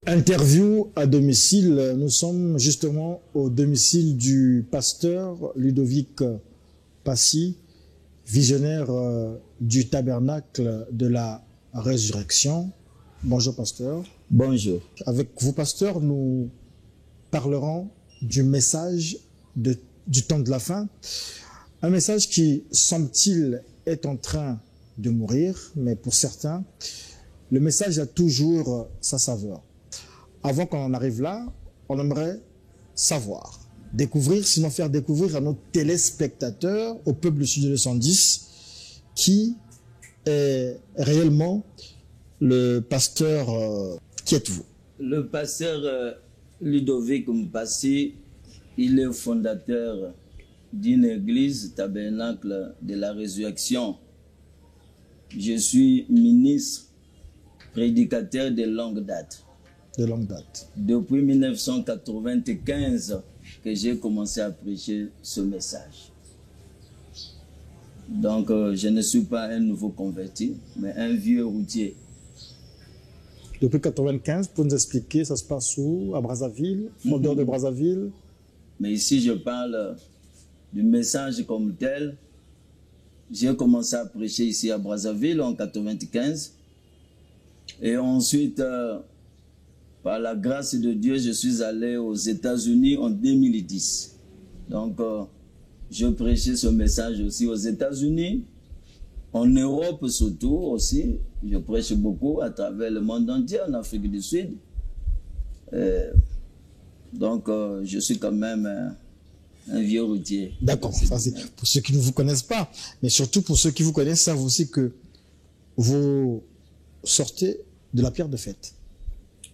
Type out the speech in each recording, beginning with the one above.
Interview à domicile. Nous sommes justement au domicile du pasteur Ludovic Passy, visionnaire du tabernacle de la résurrection. Bonjour pasteur. Bonjour. Avec vous pasteur, nous parlerons du message du temps de la fin. Un message qui, semble-t-il, est en train de mourir, mais pour certains, le message a toujours sa saveur. Avant qu'on en arrive là, on aimerait savoir, découvrir, sinon faire découvrir à nos téléspectateurs, au peuple du Studio 210, qui est réellement le pasteur, qui êtes-vous? Le pasteur Ludovic Passy, il est fondateur d'une église tabernacle de la résurrection. Je suis ministre, prédicateur de longue date. De longue date. Depuis 1995 que j'ai commencé à prêcher ce message. Donc, je ne suis pas un nouveau converti, mais un vieux routier. Depuis 1995, pour nous expliquer, ça se passe où? À Brazzaville, en dehors de Brazzaville? Mais ici, je parle du message comme tel. J'ai commencé à prêcher ici à Brazzaville en 1995. Et ensuite, par la grâce de Dieu, je suis allé aux États-Unis en 2010. Donc, je prêchais ce message aussi aux États-Unis, en Europe surtout aussi. Je prêche beaucoup à travers le monde entier, en Afrique du Sud. Donc, je suis quand même un vieux routier. D'accord, ça c'est pour ceux qui ne vous connaissent pas. Mais surtout pour ceux qui vous connaissent, savent aussi que vous sortez de la pierre de fête.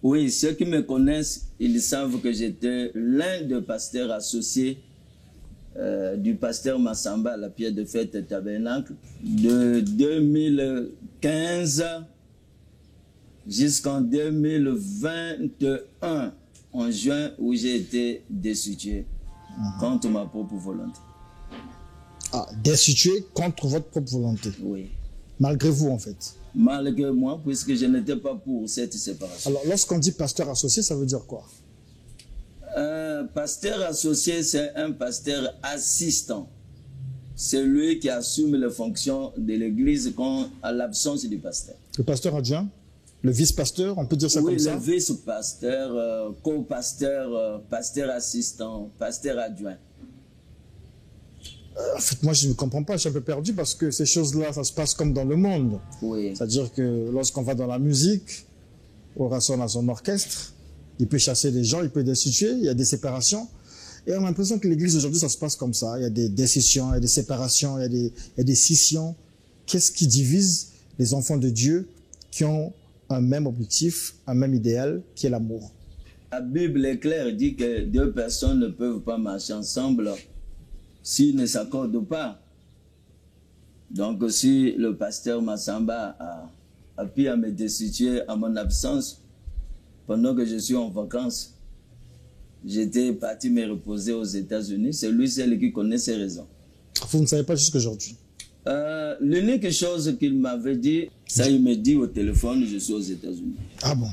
Oui, ceux qui me connaissent, ils savent que j'étais l'un des pasteurs associés du pasteur Massamba à la pierre de fête tabernacle de 2015 jusqu'en 2021 en juin où j'ai été destitué contre ma propre volonté. Ah, destitué contre votre propre volonté? Oui. Malgré vous en fait? Malgré moi, puisque je n'étais pas pour cette séparation. Alors, lorsqu'on dit pasteur associé, ça veut dire quoi? Pasteur associé, c'est un pasteur assistant. C'est lui qui assume les fonctions de l'église à l'absence du pasteur. Le pasteur adjoint? Le vice-pasteur, on peut dire ça comme ça? Oui, le vice-pasteur, co-pasteur, pasteur assistant, pasteur adjoint. En fait, moi, je ne comprends pas, je suis un peu perdu parce que ces choses-là, ça se passe comme dans le monde. Oui. C'est-à-dire que lorsqu'on va dans la musique, on a son orchestre, il peut chasser des gens, il peut destituer, il y a des séparations. Et on a l'impression que l'église aujourd'hui, ça se passe comme ça. Il y a des décisions, il y a des séparations, il y a des scissions. Qu'est-ce qui divise les enfants de Dieu qui ont un même objectif, un même idéal, qui est l'amour? La Bible est claire, dit que deux personnes ne peuvent pas marcher ensemble s'ils ne s'accordent pas. Donc si le pasteur Massamba a pu me destituer à mon absence, pendant que je suis en vacances, j'étais parti me reposer aux États-Unis. C'est lui seul qui connaît ses raisons. Vous ne savez pas jusqu'aujourd'hui? L'unique chose qu'il m'avait dit, ça il me dit au téléphone, je suis aux États-Unis. Ah bon?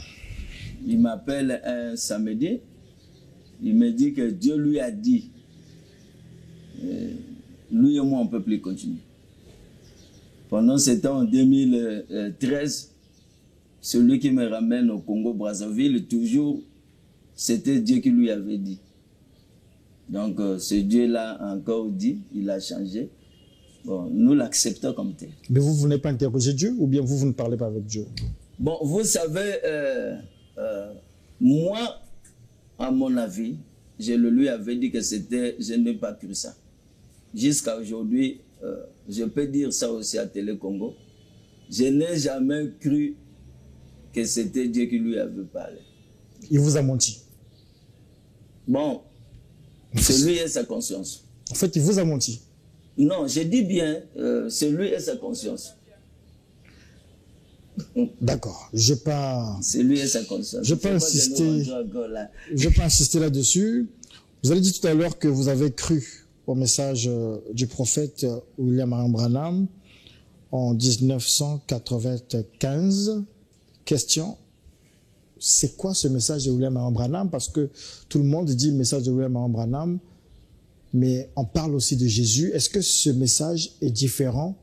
Il m'appelle un samedi, il me dit que Dieu lui a dit, lui et moi on ne peut plus continuer. Pendant ce temps, en 2013, celui qui me ramène au Congo-Brazzaville, toujours, c'était Dieu qui lui avait dit. Donc, ce Dieu-là a encore dit, il a changé. Bon, nous l'acceptons comme tel. Mais vous n'avez pas interrogé Dieu ou bien vous ne parlez pas avec Dieu? Bon, vous savez, moi, à mon avis, je le lui avais dit que c'était, je n'ai pas cru ça. Jusqu'à aujourd'hui, je peux dire ça aussi à Télé Congo, je n'ai jamais cru que c'était Dieu qui lui avait parlé. Il vous a menti? Bon, c'est lui et sa conscience. En fait, il vous a menti? Non, je dis bien, c'est lui et sa conscience. D'accord, je ne vais pas... C'est lui et sa conscience. Je ne vais pas insister là-dessus. Vous avez dit tout à l'heure que vous avez cru au message du prophète William Marion Branham en 1995. Question, c'est quoi ce message de William Marion Branham? Parce que tout le monde dit message de William Marion Branham, mais on parle aussi de Jésus. Est-ce que ce message est différent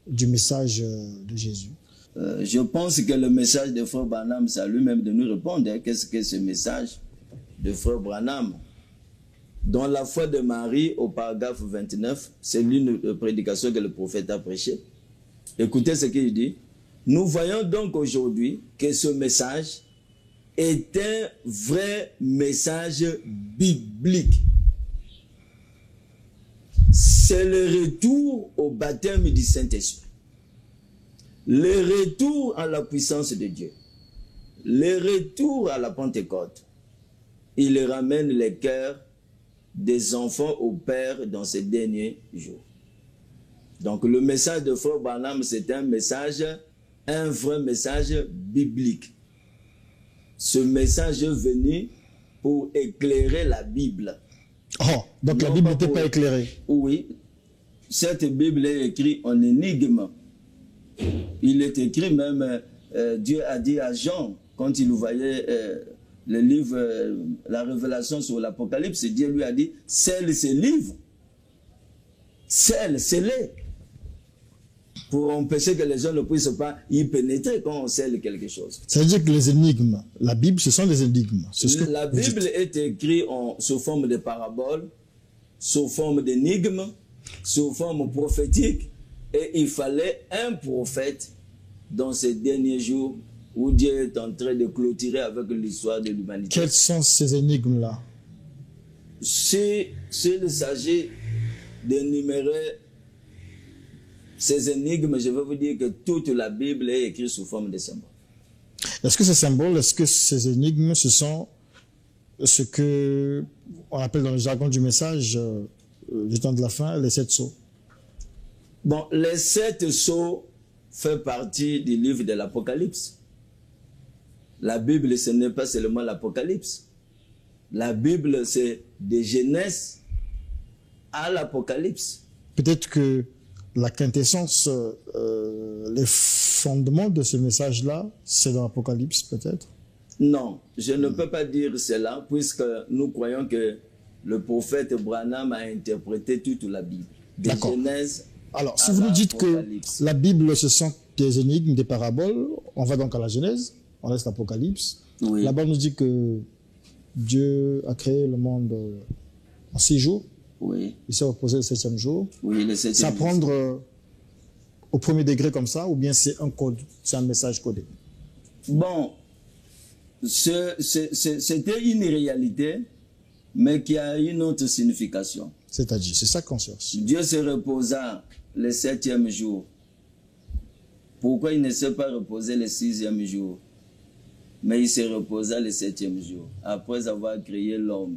du message de Jésus? Je pense que le message de Frère Branham, c'est à lui-même de nous répondre. Hein. Qu'est-ce que ce message de Frère Branham? Dans la foi de Marie, au paragraphe 29, c'est l'une des prédications que le prophète a prêchée. Écoutez ce qu'il dit. Nous voyons donc aujourd'hui que ce message est un vrai message biblique. C'est le retour au baptême du Saint-Esprit. Le retour à la puissance de Dieu. Le retour à la Pentecôte. Il ramène les cœurs des enfants au Père dans ces derniers jours. Donc le message de Frère Branham, c'est un message, un vrai message biblique. Ce message est venu pour éclairer la Bible. Oh, donc non, la Bible n'était pas éclairée. Oui, cette Bible est écrite en énigme. Il est écrit même, Dieu a dit à Jean, quand il voyait le livre, la révélation sur l'Apocalypse, Dieu lui a dit, scelle ces livres, scelle-les, pour empêcher que les gens ne puissent pas y pénétrer quand on scelle quelque chose. Ça veut dire que les énigmes, la Bible, ce sont des énigmes. La Bible est écrite sous forme de paraboles, sous forme d'énigmes, sous forme prophétique, et il fallait un prophète dans ces derniers jours où Dieu est en train de clôturer avec l'histoire de l'humanité. Quelles sont ces énigmes-là? S'il s'agit d'énumérer ces énigmes, je vais vous dire que toute la Bible est écrite sous forme de symboles. Est-ce que ces symboles, est-ce que ces énigmes, ce sont ce que on appelle dans le jargon du message du temps de la fin, les 7 sceaux? Bon, les 7 sceaux font partie du livre de l'Apocalypse. La Bible, ce n'est pas seulement l'Apocalypse. La Bible, c'est de Genèse à l'Apocalypse. Peut-être que la quintessence, les fondements de ce message-là, c'est dans l'Apocalypse, peut-être? Non, je ne peux pas dire cela, puisque nous croyons que le prophète Branham a interprété toute la Bible. De Genèse. Alors, si vous nous dites que la Bible, ce sont des énigmes, des paraboles, on va donc à la Genèse, on laisse l'Apocalypse. Oui. Là-bas, on nous dit que Dieu a créé le monde en 6 jours. Oui. Il s'est reposé le 7e jour. Oui, le 7e jour. Ça prendre au premier degré comme ça, ou bien c'est un code, c'est un message codé? Bon, c'était une réalité, mais qui a une autre signification. C'est-à-dire, c'est ça qu'on cherche. Dieu se reposa le 7e jour. Pourquoi il ne s'est pas reposé le 6e jour? Mais il se reposa le 7e jour, après avoir créé l'homme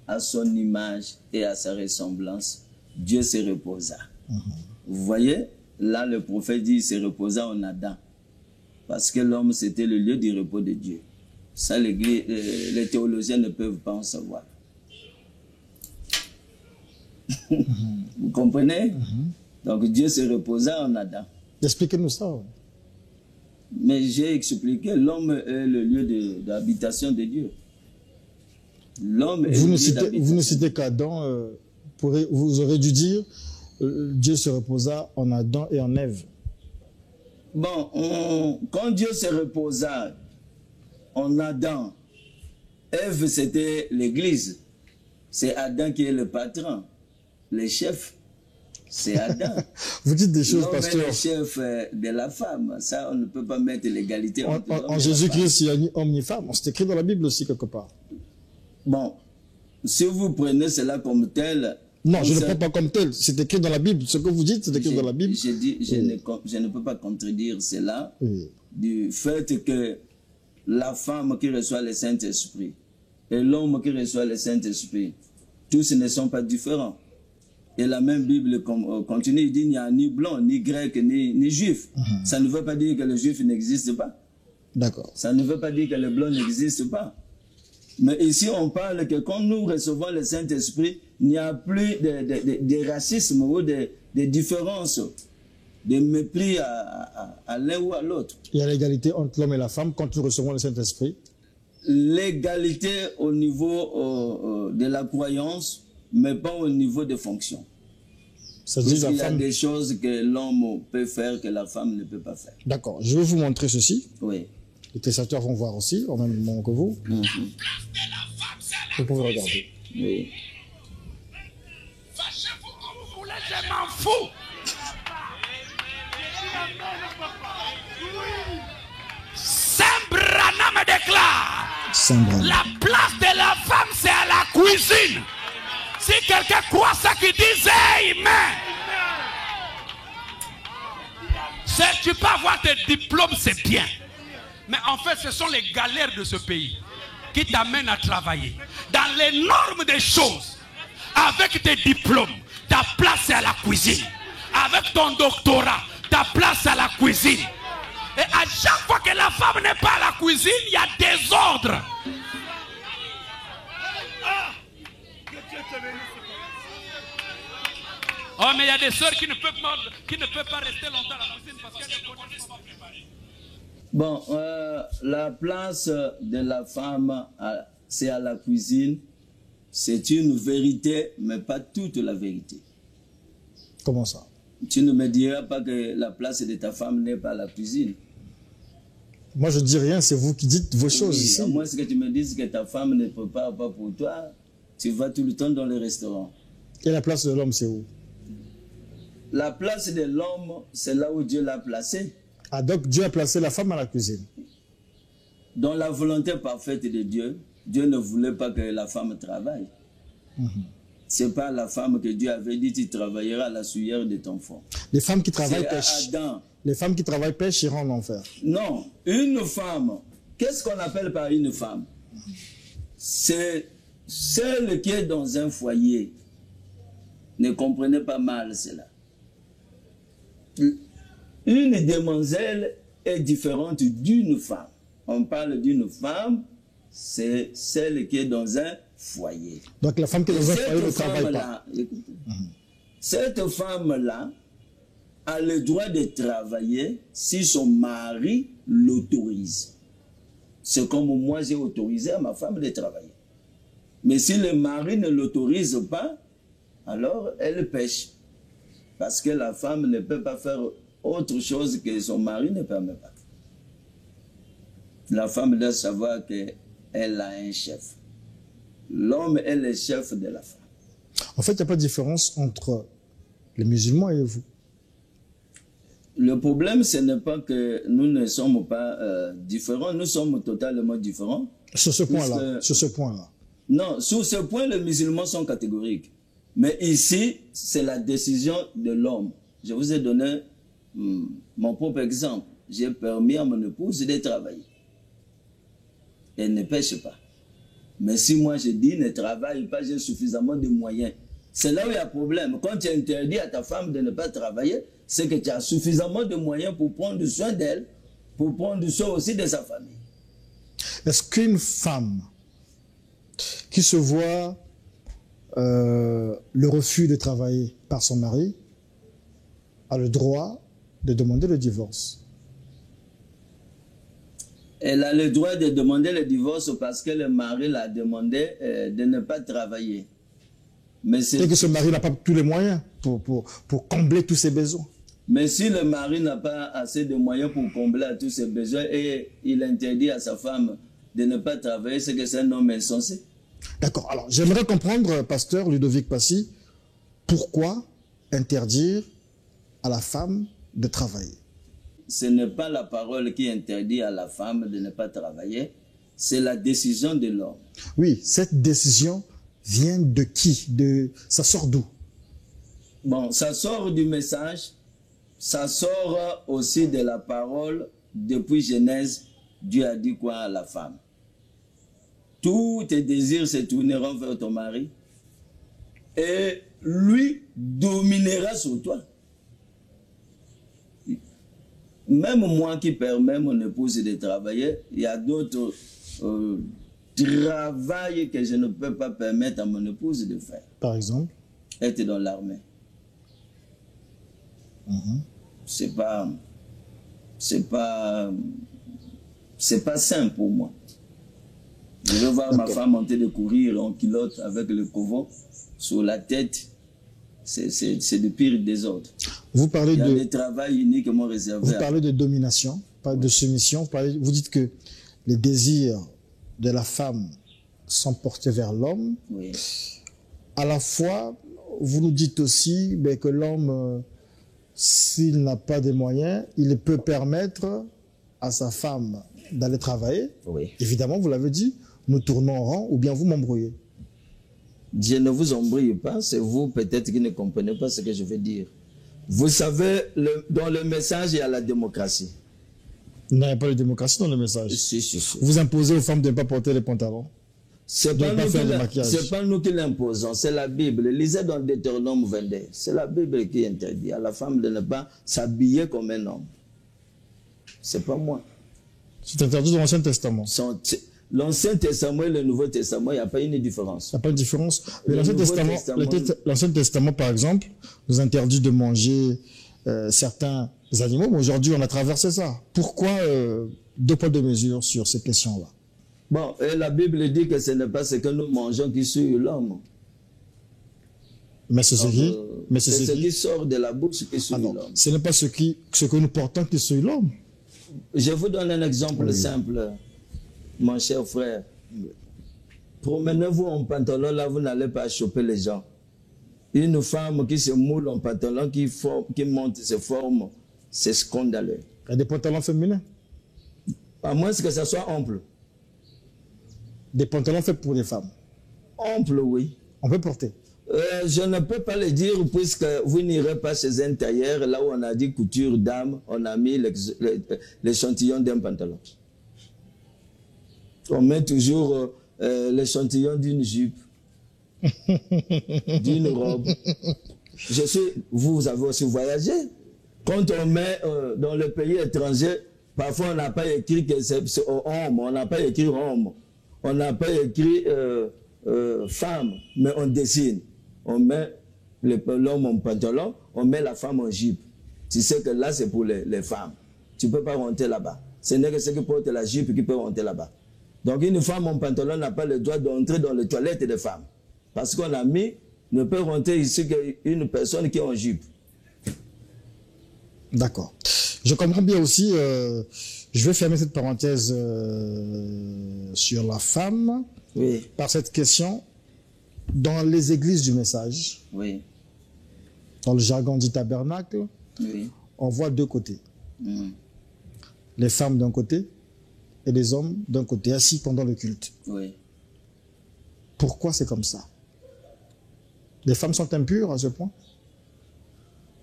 à son image et à sa ressemblance. Dieu se reposa. Vous voyez, là le prophète dit il se reposa en Adam, parce que l'homme c'était le lieu du repos de Dieu. Ça, les théologiens ne peuvent pas en savoir. Vous comprenez? Donc Dieu se reposa en Adam. Expliquez-nous ça. Mais j'ai expliqué, l'homme est le lieu d'habitation de Dieu. L'homme est le lieu d'habitation. Vous ne citez qu'Adam, vous aurez dû dire Dieu se reposa en Adam et en Ève. Bon, quand Dieu se reposa en Adam, Ève c'était l'église. C'est Adam qui est le patron, le chef. C'est Adam. Vous dites des choses, pasteur. pasteur. Le chef de la femme. Ça, on ne peut pas mettre l'égalité entre l'homme et la femme. En Jésus-Christ, il y a ni homme ni femme. C'est écrit dans la Bible aussi quelque part. Bon, si vous prenez cela comme tel... Non, je ne prends pas comme tel. C'est écrit dans la Bible. Ce que vous dites, c'est écrit dans la Bible. Je dis, je ne peux pas contredire cela du fait que la femme qui reçoit le Saint-Esprit et l'homme qui reçoit le Saint-Esprit, tous ne sont pas différents. Et la même Bible continue, il dit il n'y a ni blanc, ni grec, ni juif. Ça ne veut pas dire que le juif n'existe pas. D'accord. Ça ne veut pas dire que le blanc n'existe pas. Mais ici, on parle que quand nous recevons le Saint-Esprit, il n'y a plus de racisme ou de différence, de mépris à l'un ou à l'autre. Il y a l'égalité entre l'homme et la femme quand nous recevons le Saint-Esprit. l'égalité au niveau de la croyance, mais pas au niveau des fonctions. Il y a des choses que l'homme peut faire que la femme ne peut pas faire. D'accord. Je vais vous montrer ceci. Oui. Les téléspectateurs vont voir aussi, en même moment que vous. Vous pouvez regarder. Oui. Fâchez-vous comme vous voulez, je m'en fous. Saint Branham déclare, la place de la femme c'est à la cuisine. Si quelqu'un croit ça qu'il dise amen. Tu peux avoir tes diplômes, c'est bien. Mais en fait, ce sont les galères de ce pays qui t'amènent à travailler. Dans les normes des choses, avec tes diplômes, ta place c'est à la cuisine. Avec ton doctorat, ta place c'est à la cuisine. Et à chaque fois que la femme n'est pas à la cuisine, il y a désordre. Oh, mais il y a des sœurs qui ne peuvent pas rester longtemps à la cuisine parce qu'elles ne connaissent pas préparer. Bon, la place de la femme, c'est à la cuisine. C'est une vérité, mais pas toute la vérité. Comment ça? Tu ne me diras pas que la place de ta femme n'est pas à la cuisine. Moi, je ne dis rien, c'est vous qui dites vos choses ici. À moins que tu me dises que ta femme ne prépare pas pour toi, tu vas tout le temps dans le restaurant. Et la place de l'homme, c'est où? La place de l'homme, c'est là où Dieu l'a placé. Ah, donc Dieu a placé la femme à la cuisine. Dans la volonté parfaite de Dieu, Dieu ne voulait pas que la femme travaille. Ce n'est pas la femme que Dieu avait dit, tu travailleras à la souillère de ton fond. Les femmes qui travaillent pêchent. Adam. Les femmes qui travaillent pêchent iront en enfer. Non, une femme, qu'est-ce qu'on appelle par une femme? C'est celle qui est dans un foyer. Ne comprenez pas mal cela. Une demoiselle est différente d'une femme. On parle d'une femme, c'est celle qui est dans un foyer. Donc la femme qui est dans un foyer ne travaille pas. Cette femme-là a le droit de travailler si son mari l'autorise. C'est comme moi j'ai autorisé à ma femme de travailler. Mais si le mari ne l'autorise pas, alors elle pêche. Parce que la femme ne peut pas faire autre chose que son mari ne permet pas. La femme doit savoir qu'elle a un chef. L'homme est le chef de la femme. En fait, il n'y a pas de différence entre les musulmans et vous. Le problème, ce n'est pas que nous ne sommes pas différents, nous sommes totalement différents. Sur ce point-là, sur ce point-là. Non, sur ce point, les musulmans sont catégoriques. Mais ici, c'est la décision de l'homme. Je vous ai donné mon propre exemple. J'ai permis à mon épouse de travailler. Elle ne pêche pas. Mais si moi je dis ne travaille pas, j'ai suffisamment de moyens. C'est là où il y a problème. Quand tu interdis à ta femme de ne pas travailler, c'est que tu as suffisamment de moyens pour prendre soin d'elle, pour prendre soin aussi de sa famille. Est-ce qu'une femme qui se voit le refus de travailler par son mari a le droit de demander le divorce? Elle a le droit de demander le divorce parce que le mari l'a demandé de ne pas travailler. Mais et que ce mari n'a pas tous les moyens pour combler tous ses besoins. Mais si le mari n'a pas assez de moyens pour combler tous ses besoins et il interdit à sa femme de ne pas travailler, c'est que c'est un homme insensé. D'accord. Alors, j'aimerais comprendre, pasteur Ludovic Passy, pourquoi interdire à la femme de travailler? Ce n'est pas la parole qui interdit à la femme de ne pas travailler, c'est la décision de l'homme. Oui, cette décision vient de qui? Ça sort d'où? Bon, ça sort du message, ça sort aussi de la parole. Depuis Genèse, Dieu a dit quoi à la femme? Tous tes désirs se tourneront vers ton mari et lui dominera sur toi. Même moi qui permets mon épouse de travailler, il y a d'autres travail que je ne peux pas permettre à mon épouse de faire. Par exemple? Être dans l'armée. C'est pas sain pour moi. Je veux voir ma femme en train de courir en culotte avec le couvent sur la tête. C'est le pire des autres. Vous parlez Il y a des travails uniquement réservés. Vous parlez de domination, pas de soumission. Vous dites que les désirs de la femme sont portés vers l'homme. Oui. À la fois, vous nous dites aussi que l'homme, s'il n'a pas de moyens, il peut permettre à sa femme d'aller travailler. Oui. Évidemment, vous l'avez dit, nous tournons en rang ou bien vous m'embrouillez. Je ne vous embrouille pas, c'est vous peut-être qui ne comprenez pas ce que je veux dire. Vous savez, dans le message, il y a la démocratie. Il n'y a pas de démocratie dans le message. Si. Vous imposez aux femmes de ne pas porter les pantalons. C'est pas nous qui l'imposons, c'est la Bible. Lisez dans Deutéronome 22. C'est la Bible qui interdit à la femme de ne pas s'habiller comme un homme. C'est pas moi. C'est interdit dans l'Ancien Testament. L'Ancien Testament et le Nouveau Testament, il n'y a pas une différence. Il n'y a pas de différence. Mais l'Ancien Testament, par exemple, nous interdit de manger certains animaux. Mais aujourd'hui, on a traversé ça. Pourquoi deux poids, deux mesures sur ces questions-là? Bon, et la Bible dit que ce n'est pas ce que nous mangeons qui suit l'homme. Mais c'est ce qui sort de la bouche qui suit l'homme. Ce n'est pas ce que nous portons qui suit l'homme. Je vous donne un exemple simple, mon cher frère. Promenez-vous en pantalon, là, vous n'allez pas choper les gens. Une femme qui se moule en pantalon, qui monte ses formes, c'est scandaleux. Il y a des pantalons féminins. À moins que ça soit ample. Des pantalons faits pour les femmes. Ample, oui. On peut porter. Je ne peux pas le dire puisque vous n'irez pas chez un tailleur, là où on a dit couture d'âme, on a mis l'échantillon d'un pantalon. On met toujours l'échantillon d'une jupe, d'une robe. Vous avez aussi voyagé. Quand on met dans le pays étranger, parfois on n'a pas écrit que c'est homme, on n'a pas écrit homme, on n'a pas écrit femme, mais on dessine. On met l'homme en pantalon, on met la femme en jupe. Tu sais que là, c'est pour les femmes. Tu ne peux pas rentrer là-bas. Ce n'est que ceux qui portent la jupe qui peuvent rentrer là-bas. Donc, une femme en pantalon n'a pas le droit d'entrer dans les toilettes des femmes. Parce qu'on a mis, ne peut rentrer ici qu'une personne qui est en jupe. D'accord. Je comprends bien aussi, je vais fermer cette parenthèse sur la femme. Oui. Par cette question. Dans les églises du message, oui. Dans le jargon du tabernacle, oui. On voit deux côtés. Les femmes d'un côté et les hommes d'un côté, assis pendant le culte. Oui. Pourquoi c'est comme ça? Les femmes sont impures à ce point?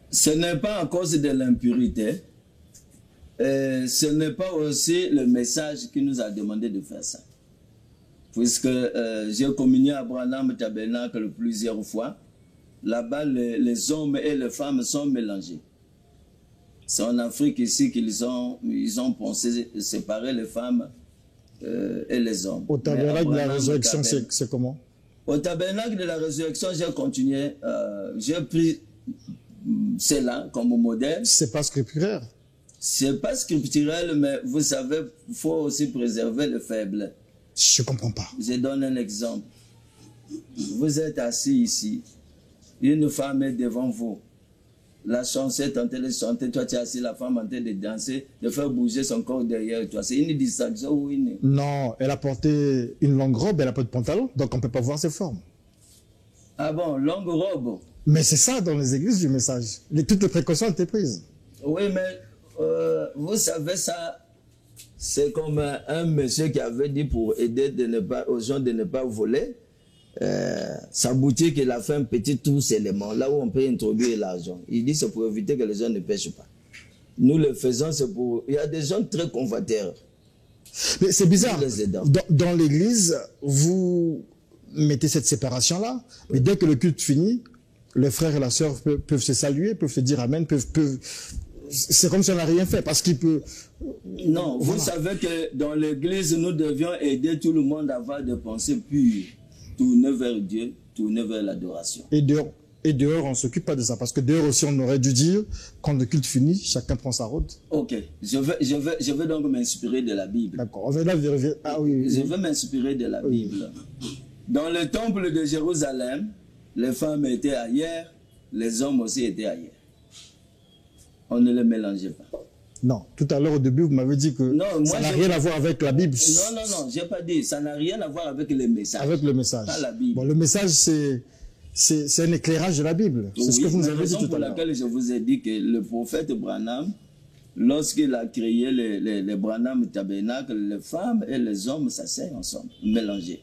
Ce n'est pas à cause de l'impurité. Ce n'est pas aussi le message qui nous a demandé de faire ça. Puisque j'ai communié à Branham Tabernacle plusieurs fois, là-bas les hommes et les femmes sont mélangés. C'est en Afrique ici qu'ils ont pensé séparer les femmes et les hommes. Au tabernacle de la résurrection, c'est comment? Au tabernacle de la résurrection, j'ai continué, j'ai pris cela comme modèle. C'est pas scripturaire. C'est pas scripturel, mais vous savez, il faut aussi préserver le faible. Je ne comprends pas. Je donne un exemple. Vous êtes assis ici. Une femme est devant vous. La chanson est en train de chanter. Toi, tu es assis, la femme en train de danser, de faire bouger son corps derrière toi. C'est une distraction ou une... Non, elle a porté une longue robe, elle n'a pas de pantalon, donc on ne peut pas voir ses formes. Ah bon, longue robe? Mais c'est ça dans les églises du message. Toutes les précautions ont été prises. Oui, mais vous savez ça... C'est comme un monsieur qui avait dit pour aider aux gens de ne pas voler. Sa boutique, il a fait un petit tous élément, là où on peut introduire l'argent. Il dit c'est pour éviter que les gens ne pêchent pas. Nous le faisons, c'est pour... Il y a des gens très convoiteurs. Mais c'est bizarre. Dans l'église, vous mettez cette séparation-là, mais dès que le culte finit, le frère et la sœur peuvent se saluer, peuvent se dire amen, c'est comme si on n'a rien fait, parce qu'il peut... Non, voilà. Vous savez que dans l'église, nous devions aider tout le monde à avoir des pensées pures, tourner vers Dieu, tourner vers l'adoration. Et Et dehors, on ne s'occupe pas de ça. Parce que dehors aussi, on aurait dû dire, quand le culte finit, chacun prend sa route. Ok, je veux donc m'inspirer de la Bible. D'accord, on va là vérifier. Ah oui. Je veux m'inspirer de la Bible. Dans le temple de Jérusalem, les femmes étaient ailleurs, les hommes aussi étaient ailleurs. On ne les mélangeait pas. Non, tout à l'heure au début, vous m'avez dit que non, moi, ça n'a rien à voir avec la Bible. Non, je n'ai pas dit. Ça n'a rien à voir avec le message. Avec le message. Pas la Bible. Bon, le message, c'est un éclairage de la Bible. C'est ce que vous nous avez dit tout à l'heure. C'est la raison pour laquelle je vous ai dit que le prophète Branham, lorsqu'il a créé les Branham Tabernacle, les femmes et les hommes s'asseyent ensemble, mélangés.